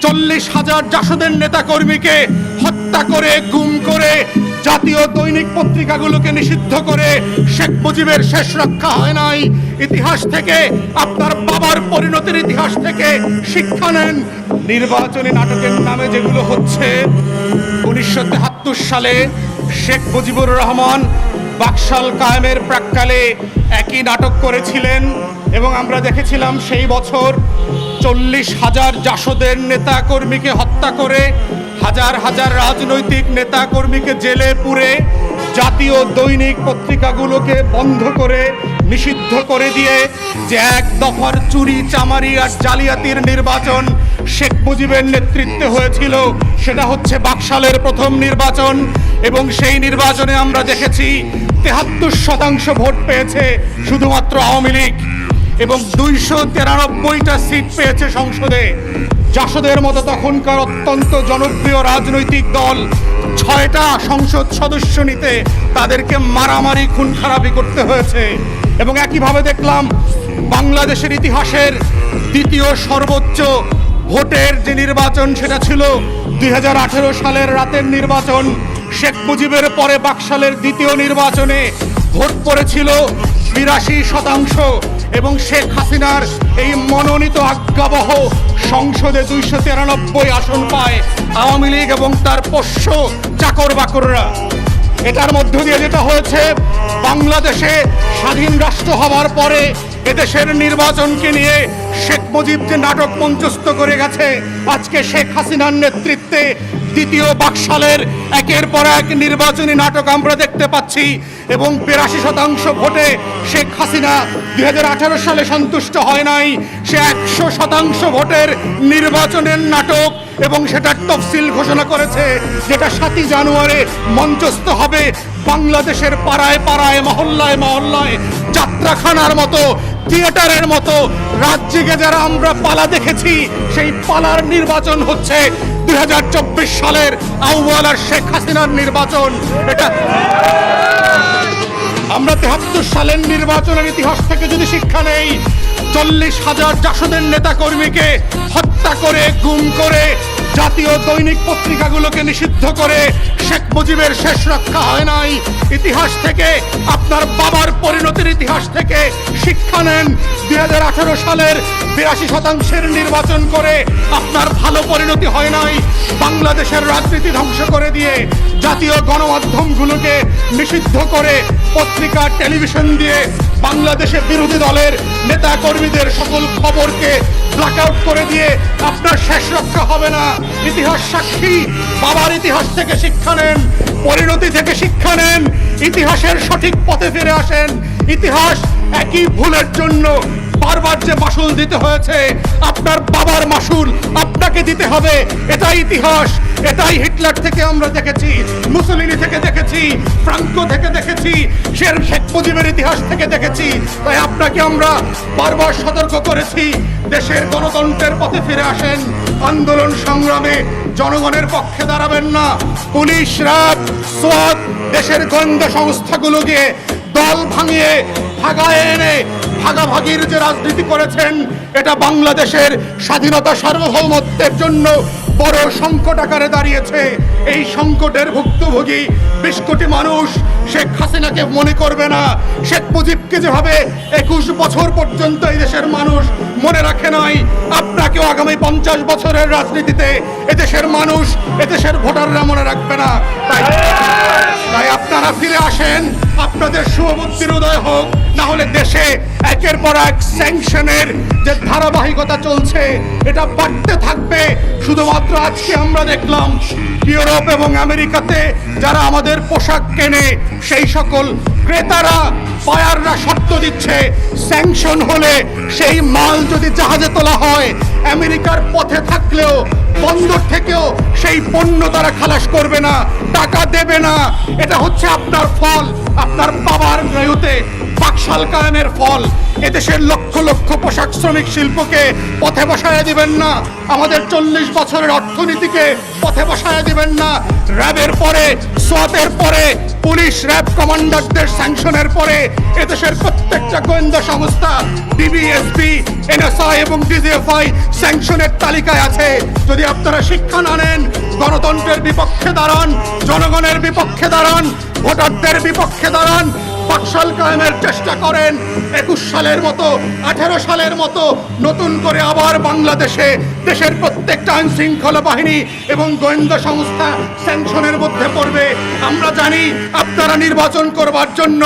40,000 জাসদের নেতা কর্মীকে হত্যা করে, গুম করে, জাতীয় দৈনিক পত্রিকাগুলোকে নিষিদ্ধ করে শেখ মুজিবের শেষ রক্ষা হয় নাই। ইতিহাস থেকে, আপনার বাবার পরিণতির ইতিহাস থেকে শিক্ষা নেন। নির্বাচনী নাটকের নামে যেগুলো হচ্ছে, 1973 সালে শেখ মুজিবুর রহমান বাকশাল কায়েমের প্রাক্কালে একই নাটক করেছিলেন এবং আমরা দেখেছিলাম সেই বছর 40,000 জাসদের নেতা কর্মীকে হত্যা করে, হাজার হাজার রাজনৈতিক নেতা কর্মীকে জেলে পুরে, জাতীয় দৈনিক পত্রিকাগুলোকে বন্ধ করে, নিষিদ্ধ করে দিয়ে যে এক দফার চুরি, চামারি আর জালিয়াতির নির্বাচন শেখ মুজিবের নেতৃত্বে হয়েছিল, সেটা হচ্ছে বাকশালের প্রথম নির্বাচন। এবং সেই নির্বাচনে আমরা দেখেছি 73% ভোট পেয়েছে শুধুমাত্র আওয়ামী লীগ এবং 293টা সিট পেয়েছে সংসদে। জাসদের মতো তখনকার অত্যন্ত জনপ্রিয় রাজনৈতিক দল 6টা সংসদ সদস্য নিতে তাদেরকে মারামারি, খুন খারাপি করতে হয়েছে। এবং একইভাবে দেখলাম বাংলাদেশের ইতিহাসের দ্বিতীয় সর্বোচ্চ ভোটের যে নির্বাচন, সেটা ছিল 2018 সালের রাতের নির্বাচন। শেখ মুজিবের পরে বাকশালের দ্বিতীয় নির্বাচনে ভোট পড়েছিল 82% এবং শেখ হাসিনার এই মনোনীত আজ্ঞাবহ সংসদে 293 আসন পায় আওয়ামী লীগ এবং তার পোষ্য চাকর বাকররা। এটার মধ্য দিয়ে যেটা হয়েছে, বাংলাদেশে স্বাধীন রাষ্ট্র হওয়ার পরে এদেশের নির্বাচনকে নিয়ে শেখ মুজিব যে নাটক মঞ্চস্থ করে গেছে, আজকে শেখ হাসিনার নেতৃত্বে দ্বিতীয় বাকশালের একের পর এক নির্বাচনী নাটক আমরা দেখতে পাচ্ছি। এবং 82% ভোটে শেখ হাসিনা 2018 সালে সন্তুষ্ট হয় নাই, সে 100% ভোটের নির্বাচনের নাটক এবং সেটার তফসিল ঘোষণা করেছে, যেটা 7 জানুয়ারি মঞ্চস্থ হবে বাংলাদেশের পাড়ায় পাড়ায়, মহল্লায় মহল্লায়, যাত্রাখানার মতো, থিয়েটারের মতো। রাজ্যে যারা আমরা পালা দেখেছি, সেই পালার নির্বাচন হচ্ছে 2024 সালের আউয়াল আর শেখ হাসিনার নির্বাচন। এটা আমরা 73 সালের নির্বাচনের ইতিহাস থেকে যদি শিক্ষা নেই, 40,000 জাসদের নেতা কর্মীকে হত্যা করে, গুম করে, জাতীয় দৈনিক পত্রিকাগুলোকে নিষিদ্ধ করে শেখ মুজিবের শেষ রক্ষা হয় নাই। ইতিহাস থেকে, আপনার বাবার পরিণতির ইতিহাস থেকে শিক্ষা নেন। 2018 সালের 82% নির্বাচন করে আপনার ভালো পরিণতি হয় নাই। বাংলাদেশের রাজনীতি ধ্বংস করে দিয়ে, জাতীয় গণমাধ্যমগুলোকে নিষিদ্ধ করে, পত্রিকা, টেলিভিশন দিয়ে বাংলাদেশে বিরোধী দলের নেতা কর্মীদের সকল খবরকে ব্ল্যাকআউট করে দিয়ে আপনার শেষ রক্ষা হবে না। ইতিহাস সাক্ষী, বাবার ইতিহাস থেকে শিক্ষা নেন, পরিণতি থেকে শিক্ষা নেন, ইতিহাসের সঠিক পথে ফিরে আসেন। ইতিহাস একই ভুলের জন্য বারবার যে মাসুল দিতে হয়েছে, আপনার বাবার মাসুল আপনাকে দিতে হবে। এটাই ইতিহাস। এটাই হিটলার থেকে আমরা দেখেছি, মুসলিনি থেকে দেখেছি, ফ্রাঙ্কো থেকে দেখেছি, শেখ মুজিবের ইতিহাস থেকে দেখেছি। তাই আপনাকে আমরা বারবার সতর্ক করেছি, দেশের গণতন্ত্রের পথে ফিরে আসেন। আন্দোলন সংগ্রামে জনগণের পক্ষে দাঁড়াবেন না। পুলিশ, র্যাব, সোয়াত, দেশের গোয়েন্দা সংস্থাগুলোকে দল ভাঙিয়ে, ভাগায় এনে ভাগাভাগির যে রাজনীতি করেছেন, এটা বাংলাদেশের স্বাধীনতা, সার্বভৌমত্বের জন্য বড় সংকট আকারে দাঁড়িয়েছে। এই সংকটের ভুক্তভোগী 20 কোটি মানুষ শেখ হাসিনাকে মনে করবে না। শেখ মুজিবকে যেভাবে 21 বছর পর্যন্ত এই দেশের মানুষ মনে রাখে নাই, আপনাকেও আগামী 50 বছরের রাজনীতিতে এদেশের মানুষ, এদেশের ভোটাররা মনে রাখবে না। তাই আপনারা ফিরে আসেন, আপনাদের শুভবুদ্ধির উদয় হোক। না হলে দেশে একের পর এক স্যাংশনের যে ধারাবাহিকতা চলছে, এটা বাড়তে থাকবে। শুধুমাত্র আজকে আমরা দেখলাম ইউরোপ এবং আমেরিকাতে যারা আমাদের পোশাক কেনে, সেই সকল ক্রেতারা, বায়াররা শর্ত দিচ্ছে, স্যাংশন হলে সেই মাল যদি জাহাজে তোলা হয়, আমেরিকার পথে থাকলেও, বন্দর থেকেও সেই পণ্য তারা খালাস করবে না, টাকা দেবে না। এটা হচ্ছে আপনার ফল, আপনার বাবার নয়তে বাকশাল কায়েমের ফল। এদেশের লক্ষ লক্ষ পোশাক শ্রমিক শিল্পকে পথে বসায় দিবেন না, আমাদের 40 বছরের অর্থনীতিকে পথে বসায় দিবেন না। র্যাবের পরে সোয়াতের পরে পুলিশ র্যাব কমান্ডারদের স্যাংশনের পরে এদেশের প্রত্যেকটা গোয়েন্দা সংস্থা ডিবিএসপি এনএসআই এবং ডিজিএফআই স্যাংশনের তালিকায় আছে। যদি আপনারা শিক্ষা না নেন, গণতন্ত্রের বিপক্ষে দাঁড়ান, জনগণের বিপক্ষে দাঁড়ান, ভোটারদের বিপক্ষে দাঁড়ান, বাকশাল কায়েমের চেষ্টা করেন, 21 সালের মতো 18 সালের মতো নতুন করে আবার বাংলাদেশে দেশের প্রত্যেকটা আইন শৃঙ্খলা বাহিনী এবং গোয়েন্দা সংস্থা স্যাংশনের মধ্যে পড়বে। আমরা জানি আপনারা নির্বাচন করবার জন্য,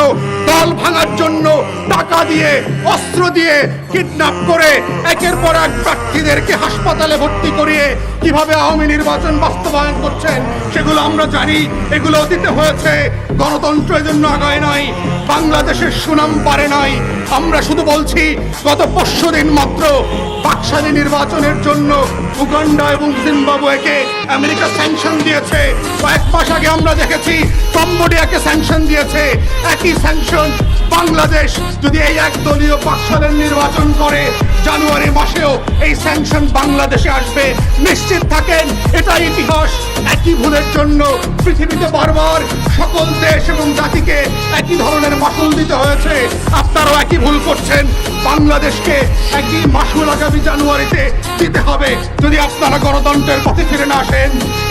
দল ভাঙার জন্য টাকা দিয়ে, অস্ত্র দিয়ে, কিডন্যাপ করে একের পর এক প্রার্থীদেরকে হাসপাতালে ভর্তি করিয়ে কিভাবে আওয়ামী নির্বাচন বাস্তবায়ন করছেন সেগুলো আমরা জানি। এগুলো অতীতে হয়েছে। গণতন্ত্র এজন্য আগায় নাই, বাংলাদেশের সুনাম পারে নাই। আমরা শুধু বলছি, গত পরশুদিন মাত্র বাকশালী নির্বাচনের জন্য উগান্ডা এবং জিম্বাবুয়েকে আমেরিকা স্যাংশন দিয়েছে। কয়েক মাস আগে আমরা দেখেছি কম্বোডিয়াকে স্যাংশন দিয়েছে। একই স্যাংশন বাংলাদেশ যদি এই একদলীয় বাকশালের নির্বাচন করে, জানুয়ারি মাসেও এই স্যাংশন বাংলাদেশে আসবে। নিশ্চিত থাকেন, এটা ইতিহাস। একই ভুলের জন্য পৃথিবীতে বারবার সকল দেশ এবং জাতিকে একই ধরনের মাসুল দিতে হয়েছে। আপনারাও একই ভুল করছেন। বাংলাদেশকে একই মাসুল আগামী জানুয়ারিতে দিতে হবে যদি আপনারা গণতন্ত্রের পথে ফিরে না আসেন।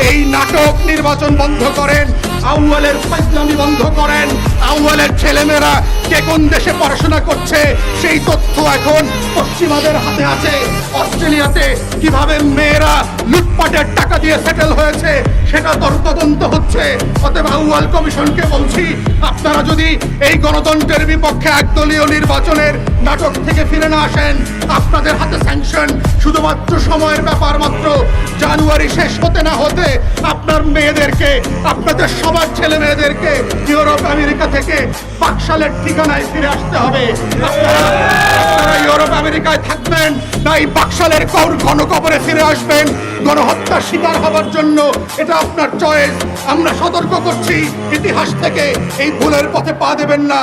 এই নাটক নির্বাচন বন্ধ করেন, আউয়ালের ফাইজলামি বন্ধ করেন। আউয়ালের ছেলেমেয়েরা কে কোন দেশে পড়াশোনা করছে সেই তথ্য এখন পশ্চিমাদের হাতে আছে। অস্ট্রেলিয়াতে কিভাবে মেয়েরা লুটপাটের টাকা দিয়ে সেটেল হয়েছে সেটা তদন্ত হচ্ছে। অতএব আউয়াল কমিশনকে বলছি, আপনারা যদি এই গণতন্ত্রের বিপক্ষে একদলীয় নির্বাচনের নাটক থেকে ফিরে না আসেন, আপনাদের হাতে স্যাংশন শুধুমাত্র সময়ের ব্যাপার মাত্র। জানুয়ারি শেষ হতে না হতে আপনার মেয়েদেরকে, আপনাদের সবার ছেলে মেয়েদেরকে ইউরোপ আমেরিকা থেকে বাকশালের ঠিকানায় ফিরে আসতে হবে। আপনারা ইউরোপ আমেরিকায় থাকবেন না এই বাকশালের ঘনকবরে ফিরে আসবেন গণহত্যার শিকার হবার জন্য। এটা আপনার চয়েস। আমরা সতর্ক করছি, ইতিহাস থেকে এই ভুলের পথে পা দেবেন না।